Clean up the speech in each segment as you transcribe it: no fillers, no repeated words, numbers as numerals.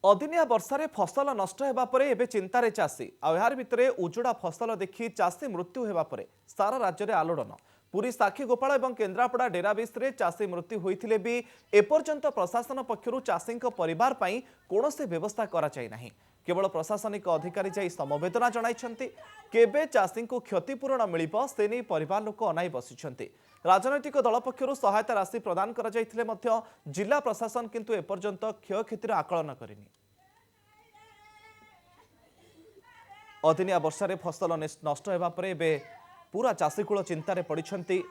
अदिनिया वर्षारे फसल नष्ट हेबा परे एबे चिंतारे चाषी आहार भितरे उजुड़ा फसल देखि चाषी मृत्यु हेबा परे सारा राज्य में आलोड़न। पुरी साक्षी गोपाल और केन्द्रापड़ा डेराबेस रे चाषी मृत्यु होइथिले भी एपर्यंत प्रशासन पक्षरु चाषी परिवार पई कोनोसी व्यवस्था करा जाय नाही। केवल प्रशासनिक अधिकारी जाई समवेदना जणाइछन्ति। केबे चाषी को क्षतिपूरण मिलिबो से नै परिवार लोक अनाई बसिछन्ति। राजनैतिक दल पक्षरु सहायता राशि प्रदान करा जायथिले मध्य जिला प्रशासन किंतु एपर्यंत क्षयक्षतिर आकलन करिनि। अदिनिया वर्षारे फसल नष्ट हेबा परे एबे पूरा चाषीकूल चिंतार पड़िछन्ति।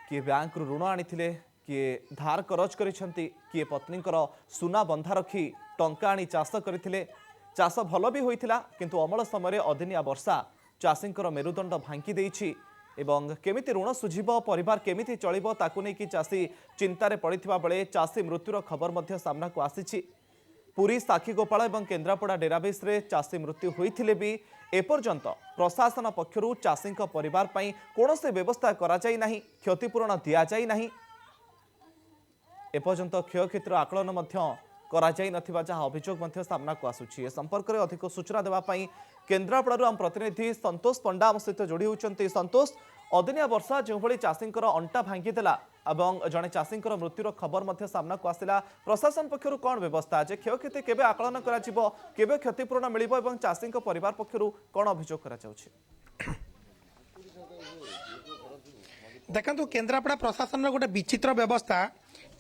किए बैंक ऋण आनिथिले, किए धार करज करिछन्ति, किए पत्नीकर सुना बंधा रखी टंका आनी चाष करथिले। चाष भल भी होइथिला किंतु अमल समय अदिनिया वर्षा चाषींकर मेरुदंड भांगी देइछि एवं केमिति ऋण सुझिबो, परिवार केमिति चलिबो ताकु नै कि चाषी चिंतार पड़िथिबा बेले चाषी मृत्युर खबर मध्य सामना को आसीछि। पुरी साक्षी गोपाल और केन्द्रापड़ा डेराबेस रे चाषी मृत्यु होइथिले भी एपर्यंत प्रशासन पक्षरु चाषी परिवार पई कोनोसी व्यवस्था करा जाय नाही, क्षतिपूरण दिया जाय नाही। एपर्यंत क्षयक्षतिर आकलन मध्य करा जाय नथिबा जहा अभियोग मध्य सामना को आसुछि। ए संपर्क में अधिक सूचना देवा पई केन्द्रापड़ारु आम प्रतिनिधि संतोष पंडा आम सहित जोड़ी होउछन्ति। संतोष, अदिनिया वर्षा जो भली चाषींकर अंटा भांगीदेला एवं जड़े चाषींकर मृत्युर खबर मध्य सामना को आसिला, प्रशासन पक्षरु कौन व्यवस्था जे क्षयक्षति केबे आकलन करा जिवो, केबे क्षतिपूरण मिलिबो एवं चाषींक परिवार पक्षरु कौन अभियोग करा जाउछि? देखंतु केन्द्रापड़ा प्रशासन गोटे विचित्र व्यवस्था,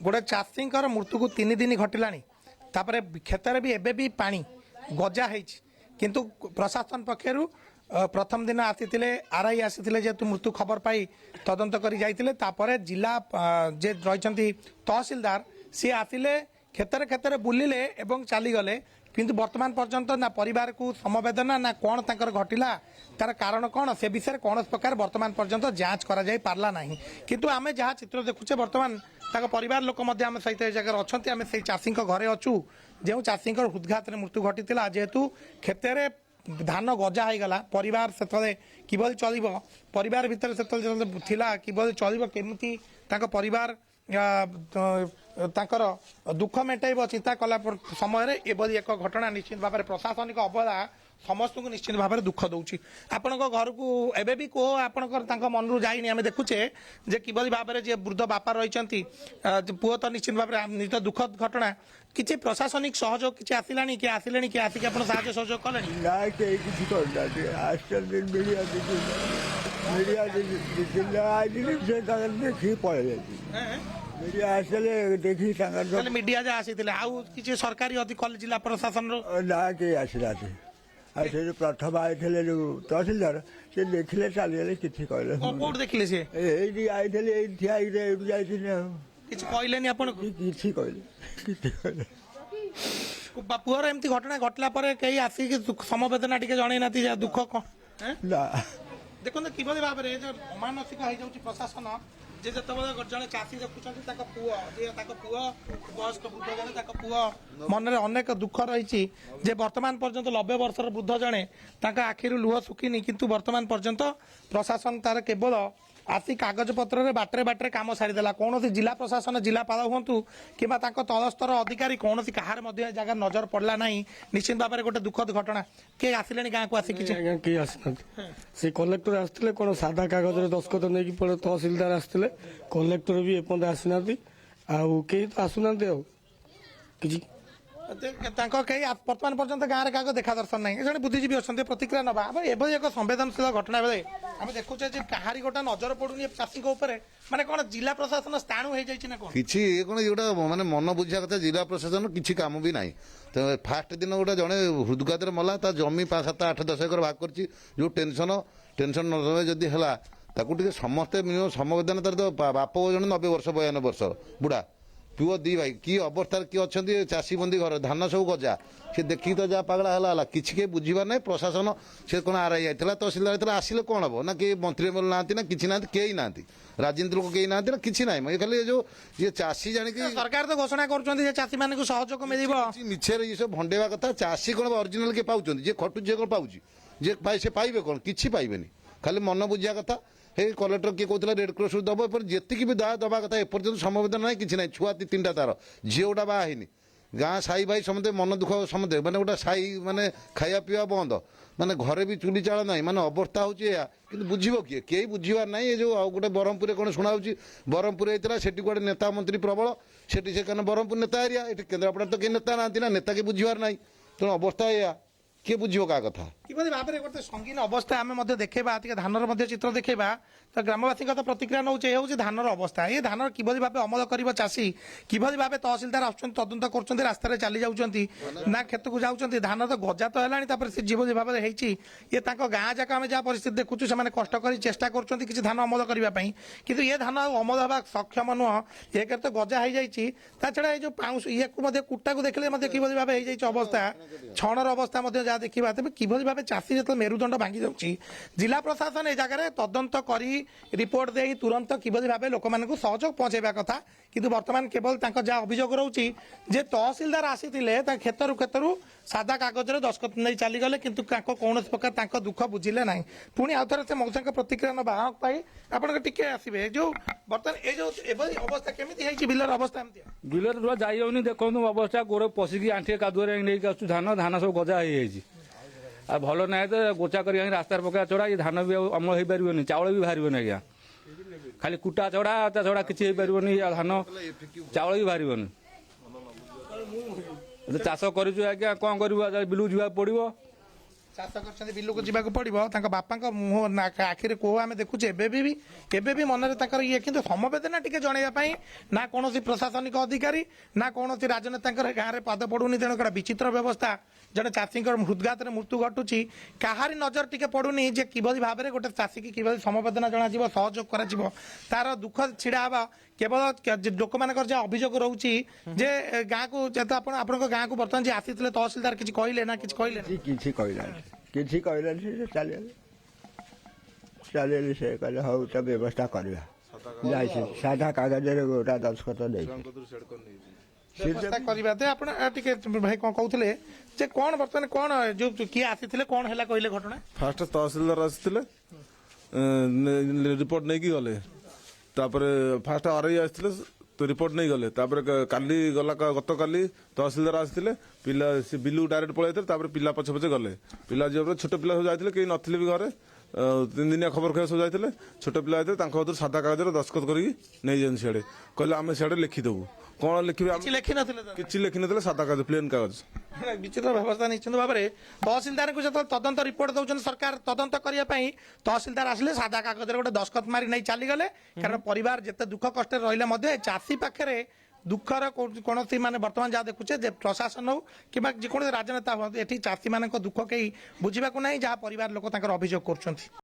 गोटे चाषींकर मृत्यु को 3 दिन घटिलानी, तापरे क्षेत्र भी एबे भी पानी गजा हैछि किंतु प्रशासन पक्षरु प्रथम दिन आसीथिले आरआई आसीथिले जेतु मृत्यु खबर पाई तदंत करी जाइथिले। तापरे जिला जे रहिछन्ति तहसीलदार सी आसिले क्षेत्र क्षेत्र बुलिले एवं चली गले किंतु वर्तमान पर्यंत ना परिवार को समवेदना ना कौन तांकर घटिला तार कारण कौन से विषय कौन प्रकार वर्तमान पर्यंत जांच करा जाई पारला नाही। किंतु आमे जहाँ चित्र देखुचे वर्तमान ताक परिवार लोक मध्य आम सहित जगह अच्छा आम से चाषी घरे अच्छू जो चाषी हृदघात मृत्यु घटी जेहेतु क्षेत्र धान गजा हो गला परिवार से किभली चल परिवार भितर से किभली चल केमी परिवार तांकर दुख मेटाइब चिंता कला समय एभली एक घटना निश्चित भाव में प्रशासनिक अवहेला समस्त को निश्चित भाव में दुख दौर। आपण घर को एबे भी कहो आपण मन रू जाइनी आम देखुचे जे किभली भाव में जे वृद्ध बापा रही पुओ तो निश्चित भाव में निज दुखद घटना किसी प्रशासनिक सहयोग किसी आसिलानी कि आसिले कि आसिक आप साहाय्य सहयोग कले मीडिया जा आसी आउ किसी सरकारी अधिकारी जिला प्रशासन ना के आसला प्रथम आई तहसीलदार से देखले चलीगले कि कहले कोड देखले से एई आई ठिया किसी कहले आपण किसी कहले पुअर एमती घटना घटला पर कई आसिक समवेदना टिके जणै नाती दुख कौन ना देखो किभली भाव में अमानसिक हो जाउछि प्रशासन जे जतबे जड़े चाषी देखुं पुओ वयस्क वृद्ध जने पुओ मन में अनेक दुख रही जे वर्तमान पर्यंत 90 वर्षर वृद्ध जड़े आखिर लुह सुखिनी किंतु वर्तमान पर्यंत प्रशासन तार केवल आसी कागज पत्र बाटरे बाटरे काम सारीदेला। कौन जिला प्रशासन जिलापाल हूँ कि तलस्तर अधिकारी कौन कहार जगह नजर पड़ला ना निश्चित भाव में गोटे दुखद घटना किए आसिले गाँव को आसिक किए आसी से कलेक्टर आसते कौन सादा कागज दस्खत नहीं पड़े तहसीलदार आसते कलेक्टर भी एपर्यंत आसीना आई तो आसुना कि वर्तमान पर्यंत गाँव में क्या देखा दर्शन ना जन बुद्धिजीवी अच्छा प्रतिक्रिया ना एभली एक संवेदनशील घटना बेले आम देखुचे कहारी गोटा नजर पड़ूनी चाषी माने कौन जिला प्रशासन स्थाणु हो जाए कौन किसी कौन जोटा माने मन बुझा कथा जिला प्रशासन किसी काम भी ना तो फास्ट दिन गोटे जड़े हृदघात मला जमी 5, 7, 8, 10 एकर भाग कर जो टेंशन न जदि है समस्ते मिनिमम समवेदना तार तो बाप जन 90 वर्ष 92 वर्ष बुढ़ा पुओ 2 भाई कि अवस्था किए अच्छा चाषी बंदी घर धान सब गजा सी देखिक तो जहाँ पगला है किसी के बुझार ना प्रशासन से कौन आरआई आईला तहसीलदार आसिले कौन हम ना कि मंत्री एमएलए ना ना कि ना कई ना राजनीति लोक कई ना ना कि ना खाली जो ये चाषी जाणी सरकार तो घोषणा कर चाषी मान सहयोग मिल मिछे ये सब भंडेवा कथा चाषी कौन ओरिजिनाल किए पाँच जी खटु जे कौन पाँच जे से पाइबे कौन कि पाइबे खाली मन बुझा कथा हे कलेक्टर किए कहते रेड क्रॉस दब जी भी दवा दवा कथा एपर्यंत समवेदना ना कि ना छुआ 3टा तार झील गोटा बाहर ଗାଁ ସାହି ଭାଇ ସମସ୍ତେ ମନ ଦୁଃଖ ସମସ୍ତେ ମାନେ ଗୋଟେ ସାହି ମାନେ ଖାଇବା ପିଇବା ବନ୍ଦ ମାନେ ଘରେ ବି ଚୁଲି ଚାଳ ନାହିଁ ମାନେ ଅବସ୍ଥା ହେଉଛି ଏହା କିନ୍ତୁ ବୁଝିବ କିଏ କେହି ବୁଝିବାର ନାହିଁ ଏ ଯେଉଁ ଆଉ ଗୋଟେ ବ୍ରହ୍ମପୁରରେ କ'ଣ ଶୁଣାହେଉଛି ବ୍ରହ୍ମପୁର ହେଇଥିଲା ସେଠି କୁଆଡ଼େ ନେତା ମନ୍ତ୍ରୀ ପ୍ରବଳ ସେଠି ସେ କାରଣ ବ୍ରହ୍ମପୁର ନେତା ଏରିଆ ଏଠି କେନ୍ଦ୍ରାପଡ଼ାରେ ତ କେହି ନେତା ନାହାନ୍ତି ନା ନେତା କେହି ବୁଝିବାର ନାହିଁ ତେଣୁ ଅବସ୍ଥା ଏଇଆ କିଏ ବୁଝିବ କାହା କଥା କିଭଳି ଭାବରେ ଗୋଟେ ସଙ୍ଗୀନ ଅବସ୍ଥା ଆମେ ମଧ୍ୟ ଦେଖେଇବା ଟିକେ ଧାନର ମଧ୍ୟ ଚିତ୍ର ଦେଖେଇବା ତ ଗ୍ରାମବାସୀଙ୍କ ତ ପ୍ରତିକ୍ରିୟା ନେଉଛି ଏ ହେଉଛି ଧାନର ଅବସ୍ଥା ଏ ଧାନର କିଭଳି ଭାବେ ଅମଳ କରିବ ଚାଷୀ କିଭଳି ଭାବେ ତହସିଲଦାର ଆସୁଛନ୍ତି ତଦନ୍ତ କରୁଛନ୍ତି ରାସ୍ତାରେ ଚାଲି ଯାଉଛନ୍ତି ନା କ୍ଷେତକୁ ଯାଉଛନ୍ତି ଧାନ ତ ଗଜା ତ ହେଲାଣି ତାପରେ ସେ ଯେଭଳି ଭାବରେ ହେଇଛି ଇଏ ତାଙ୍କ ଗାଁ ଯାକ ଆମେ ଯାହା ପରିସ୍ଥିତି ଦେଖୁଛୁ ସେମାନେ କଷ୍ଟ କରି ଚେଷ୍ଟା କରୁଛନ୍ତି କିଛି ଧାନ ଅମଳ କରିବା ପାଇଁ କିନ୍ତୁ ଏ ଧାନ ଆଉ ଅମଳ ହେବା ସକ୍ଷମ ନୁହଁ ଏକରେ ତ ଗଜା ହେଇଯାଇଛି ତା ଛଡ଼ା ଏଇ ଯେଉଁ ପାଉଁଶ ଇଏକୁ ମଧ୍ୟ କୁଟାକୁ ଦେଖିଲେ ମଧ୍ୟ କିଭଳି ଭାବେ ହେଇଯାଇଛି ଅବସ୍ଥା ଛଣର ଅବସ୍ଥା ମଧ୍ୟ ଯାହା ଦେଖିବା ତେବେ କିଭଳି ଭାବେ ଚାଷୀ ଯେତେବେଳେ ମେରୁଦଣ୍ଡ ଭାଙ୍ଗି ଯାଉଛି ଜିଲ୍ଲା ପ୍ରଶାସନ ଏ ଜାଗାରେ ତଦନ୍ତ କରି ରିପୋର୍ଟ ଦେଇ ତୁରନ୍ତ କିଭଳି ଭାବେ ଲୋକମାନଙ୍କୁ ସହଯୋଗ ପହଞ୍ଚାଇବା କଥା କିନ୍ତୁ ବର୍ତ୍ତମାନ କେବଳ ତାଙ୍କ ଯାହା ଅଭିଯୋଗ ରହୁଛି ଯେ ତହସିଲଦାର ଆସିଥିଲେ ତା କ୍ଷେତରୁ ସାଦା କାଗଜରେ ଦସ୍ତଖତ ନେଇ ଚାଲିଗଲେ କିନ୍ତୁ ତାଙ୍କ କୌଣସି ପ୍ରକାର ତାଙ୍କ ଦୁଃଖ ବୁଝିଲେ ନାହିଁ ପୁଣି ଆଉ ଥରେ ସେ ମଉସାଙ୍କ ପ୍ରତିକ୍ରିୟା ନେବା ପାଇଁ ଆପଣଙ୍କ ଟିକେ ଆସିବେ ଯୋଉ ବର୍ତ୍ତମାନ ଏ ଯୋଉ ଏଭଳି ଅବସ୍ଥା କେମିତି ହେଇଛି ବିଲର ଅବସ୍ଥା ଏମିତି ବିଲରେ ପୁରା ଯାଇ ହଉନି ଦେଖନ୍ତୁ ଅବସ୍ଥା ଗୋଡ଼ ପଶିକି ଆଣ୍ଠିଏ କାଦୁଅରେ ନେଇକି ଆସୁଛୁ ଧାନ ସବୁ ଗଜା ହେଇଯାଇଛି ଆଉ ଭଲ ନାହିଁ ତ ଗୋଚା କରି ଆଣି ରାସ୍ତାରେ ପକେଇବା ଛଡ଼ା ଏ ଧାନ ବି ଆଉ ଅମଳ ହେଇପାରିବନି ଚାଉଳ ବି ବାହାରିବନି ଆଜ୍ଞା ଖାଲି କୁଟା ଛଡ଼ା ତା ଛଡ଼ା କିଛି ହେଇପାରିବନି ଧାନ ଚାଉଳ ବି ବାହାରିବନି ଚାଷ କରିଛୁ ଆଜ୍ଞା କ'ଣ କରିବୁ ବିଲକୁ ଯିବାକୁ ପଡ଼ିବ ଚାଷ କରିଛନ୍ତି ବିଲକୁ ଯିବାକୁ ପଡ଼ିବ ତାଙ୍କ ବାପାଙ୍କ ମୁହଁ ଆଖିରେ କୋହ ଆମେ ଦେଖୁଛୁ ଏବେ ବି ମନରେ ତାଙ୍କର ଇଏ କିନ୍ତୁ ସମବେଦନା ଟିକେ ଜଣେଇବା ପାଇଁ ନା କୌଣସି ପ୍ରଶାସନିକ ଅଧିକାରୀ ନା କୌଣସି ରାଜନେତାଙ୍କର ଗାଁରେ ପାଦ ପଡ଼ୁନି ତେଣୁ ଗୋଟେ ବିଚିତ୍ର ବ୍ୟବସ୍ଥା ଜଣେ ଚାଷୀଙ୍କର ହୃଦଘାତରେ ମୃତ୍ୟୁ ଘଟୁଛି କାହାରି ନଜର ଟିକେ ପଡ଼ୁନି ଯେ କିଭଳି ଭାବରେ ଗୋଟେ ଚାଷୀକି କିଭଳି ସମବେଦନା ଜଣାଯିବ ସହଯୋଗ କରାଯିବ ତାର ଦୁଃଖ ଛିଡ଼ା ହେବା କେବଳ ଲୋକମାନଙ୍କର ଯାହା ଅଭିଯୋଗ ରହୁଛି ଯେ ଗାଁକୁ ଯେହେତୁ ଆପଣଙ୍କ ଗାଁକୁ ବର୍ତ୍ତମାନ ଯିଏ ଆସିଥିଲେ ତହସିଲଦାର କିଛି କହିଲେ ନା କିଛି କହିଲେ କିଛି କହିଲାନି ସେ ଚାଲିଗଲେ ସେ କହିଲେ ହଉ ତ ବ୍ୟବସ୍ଥା କରିବା ଯାଇଛି ସାଧା କାଗଜରେ ଗୋଟା ଦସ୍ତଖତ ନେଇ ବ୍ୟବସ୍ଥା କରିବା ତ ଆପଣ ଟିକେ ଭାଇ କ'ଣ କହୁଥିଲେ ଯେ କ'ଣ ବର୍ତ୍ତମାନ କ'ଣ ଯୋଉ କିଏ ଆସିଥିଲେ କ'ଣ ହେଲା କହିଲେ ଘଟଣା ଫାଷ୍ଟ ତହସିଲଦାର ଆସିଥିଲେ ରିପୋର୍ଟ ନେଇକି ଗଲେ ତାପରେ ଫାଷ୍ଟ ଆର୍ଆଇ ଆସିଥିଲେ ରିପୋର୍ଟ ନେଇ ଗଲେ ତାପରେ କାଲି ଗତକାଲି ତହସିଲଦାର ଆସିଥିଲେ ପିଲା ସେ ବିଲକୁ ଡାଇରେକ୍ଟ ପଳାଇଥିଲେ ତାପରେ ପିଲା ପଛେ ପଛେ ଗଲେ ପିଲା ଯିବା ପରେ ଛୋଟ ପିଲା ସବୁ ଯାଇଥିଲେ କେହି ନଥିଲେ ବି ଘରେ 3 ଦିନିଆ ଖବର ଖାଇବା ସବୁ ଯାଇଥିଲେ ଛୋଟ ପିଲା ଯାଇଥିଲେ ତାଙ୍କ ହାତରୁ ସାଦା କାଗଜରେ ଦସ୍ତଖତ କରିକି ନେଇଯାନ୍ତି ସିଆଡ଼େ କହିଲେ ଆମେ ସିଆଡ଼େ ଲେଖିଦେବୁ କ'ଣ ଲେଖିବେ କିଛି ଲେଖିନଥିଲେ ସାଦା କାଗଜ ପ୍ଲେନ୍ କାଗଜ ବିଚିତ୍ର ବ୍ୟବସ୍ଥା ନିଶ୍ଚିତ ଭାବରେ ତହସିଲଦାରଙ୍କୁ ଯେତେବେଳେ ତଦନ୍ତ ରିପୋର୍ଟ ଦେଉଛନ୍ତି ସରକାର ତଦନ୍ତ କରିବା ପାଇଁ ତହସିଲଦାର ଆସିଲେ ସାଦା କାଗଜରେ ଗୋଟେ ଦସ୍ତଖତ ମାରି ନେଇ ଚାଲିଗଲେ କାରଣ ପରିବାର ଯେତେ ଦୁଃଖ କଷ୍ଟରେ ରହିଲେ ମଧ୍ୟ ଚାଷୀ ପାଖରେ ଦୁଃଖର କୌଣସି ମାନେ ବର୍ତ୍ତମାନ ଯାହା ଦେଖୁଛେ ଯେ ପ୍ରଶାସନ ହଉ କିମ୍ବା ଯେକୌଣସି ରାଜନେତା ହୁଅନ୍ତୁ ଏଠି ଚାଷୀମାନଙ୍କ ଦୁଃଖ କେହି ବୁଝିବାକୁ ନାହିଁ ଯାହା ପରିବାର ଲୋକ ତାଙ୍କର ଅଭିଯୋଗ କରୁଛନ୍ତି।